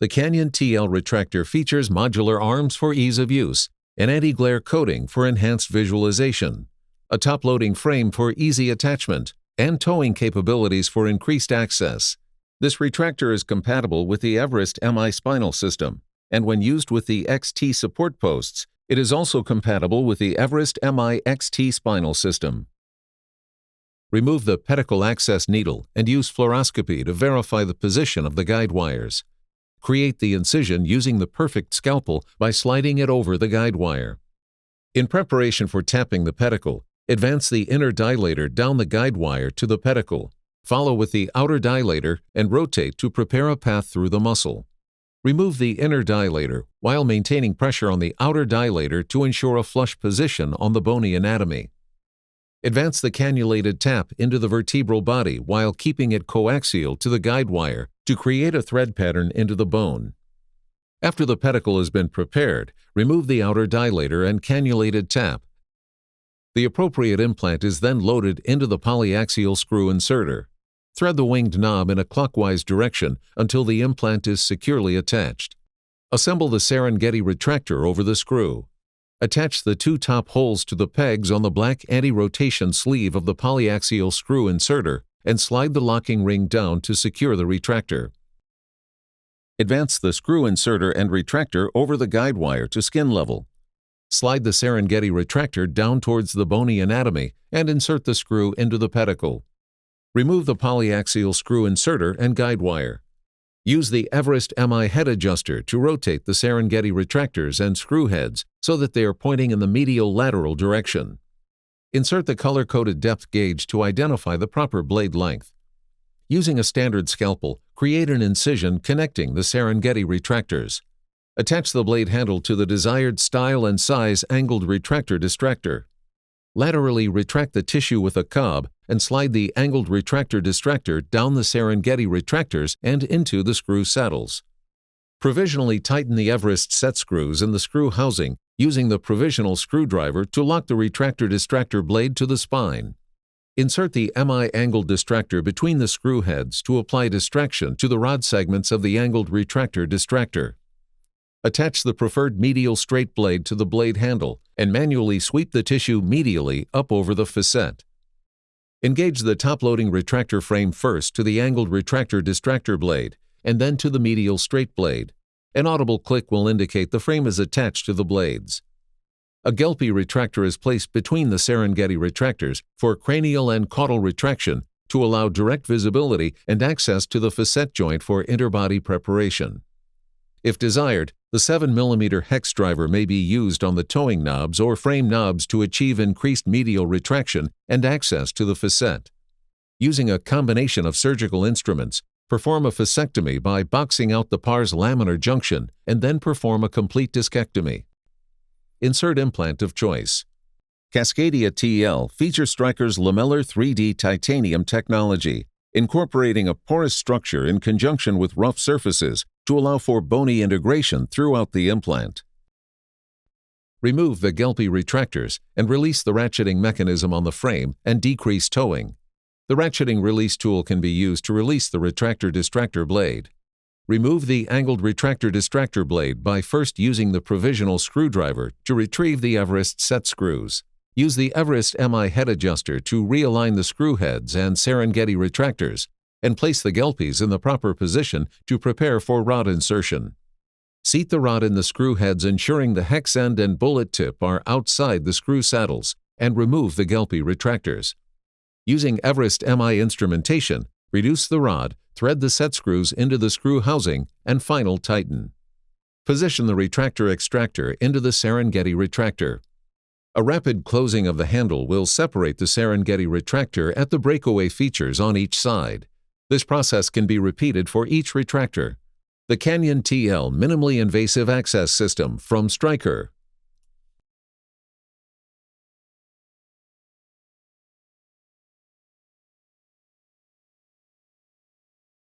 The Canyon TL retractor features modular arms for ease of use, an anti-glare coating for enhanced visualization, a top-loading frame for easy attachment, and towing capabilities for increased access. This retractor is compatible with the Everest MI spinal system, and when used with the XT support posts, it is also compatible with the Everest MI XT spinal system. Remove the pedicle access needle and use fluoroscopy to verify the position of the guide wires. Create the incision using the perfect scalpel by sliding it over the guide wire. In preparation for tapping the pedicle, advance the inner dilator down the guide wire to the pedicle. Follow with the outer dilator and rotate to prepare a path through the muscle. Remove the inner dilator while maintaining pressure on the outer dilator to ensure a flush position on the bony anatomy. Advance the cannulated tap into the vertebral body while keeping it coaxial to the guide wire to create a thread pattern into the bone. After the pedicle has been prepared, remove the outer dilator and cannulated tap. The appropriate implant is then loaded into the polyaxial screw inserter. Thread the winged knob in a clockwise direction until the implant is securely attached. Assemble the Serengeti retractor over the screw. Attach the two top holes to the pegs on the black anti-rotation sleeve of the polyaxial screw inserter and slide the locking ring down to secure the retractor. Advance the screw inserter and retractor over the guide wire to skin level. Slide the Serengeti retractor down towards the bony anatomy and insert the screw into the pedicle. Remove the polyaxial screw inserter and guide wire. Use the Everest MI head adjuster to rotate the Serengeti retractors and screw heads so that they are pointing in the medial lateral direction. Insert the color-coded depth gauge to identify the proper blade length. Using a standard scalpel, create an incision connecting the Serengeti retractors. Attach the blade handle to the desired style and size angled retractor distractor. Laterally retract the tissue with a cob and slide the angled retractor distractor down the Serengeti retractors and into the screw saddles. Provisionally tighten the Everest set screws in the screw housing using the provisional screwdriver to lock the retractor distractor blade to the spine. Insert the MI angled distractor between the screw heads to apply distraction to the rod segments of the angled retractor distractor. Attach the preferred medial straight blade to the blade handle and manually sweep the tissue medially up over the facet. Engage the top-loading retractor frame first to the angled retractor distractor blade and then to the medial straight blade. An audible click will indicate the frame is attached to the blades. A Gelpi retractor is placed between the Serengeti retractors for cranial and caudal retraction to allow direct visibility and access to the facet joint for interbody preparation. If desired, the 7mm hex driver may be used on the towing knobs or frame knobs to achieve increased medial retraction and access to the facet. Using a combination of surgical instruments, perform a facectomy by boxing out the pars laminar junction and then perform a complete discectomy. Insert implant of choice. Cascadia TL features Stryker's lamellar 3D titanium technology, incorporating a porous structure in conjunction with rough surfaces to allow for bony integration throughout the implant. Remove the Gelpi retractors and release the ratcheting mechanism on the frame and decrease towing. The ratcheting release tool can be used to release the retractor distractor blade. Remove the angled retractor distractor blade by first using the provisional screwdriver to retrieve the Everest set screws. Use the Everest MI head adjuster to realign the screw heads and Serengeti retractors and place the Gelpis in the proper position to prepare for rod insertion. Seat the rod in the screw heads, ensuring the hex end and bullet tip are outside the screw saddles, and remove the Gelpi retractors. Using Everest MI instrumentation, reduce the rod, thread the set screws into the screw housing, and final tighten. Position the retractor extractor into the Serengeti retractor. A rapid closing of the handle will separate the Serengeti retractor at the breakaway features on each side. This process can be repeated for each retractor. The Canyon TL Minimally Invasive Access System from Stryker.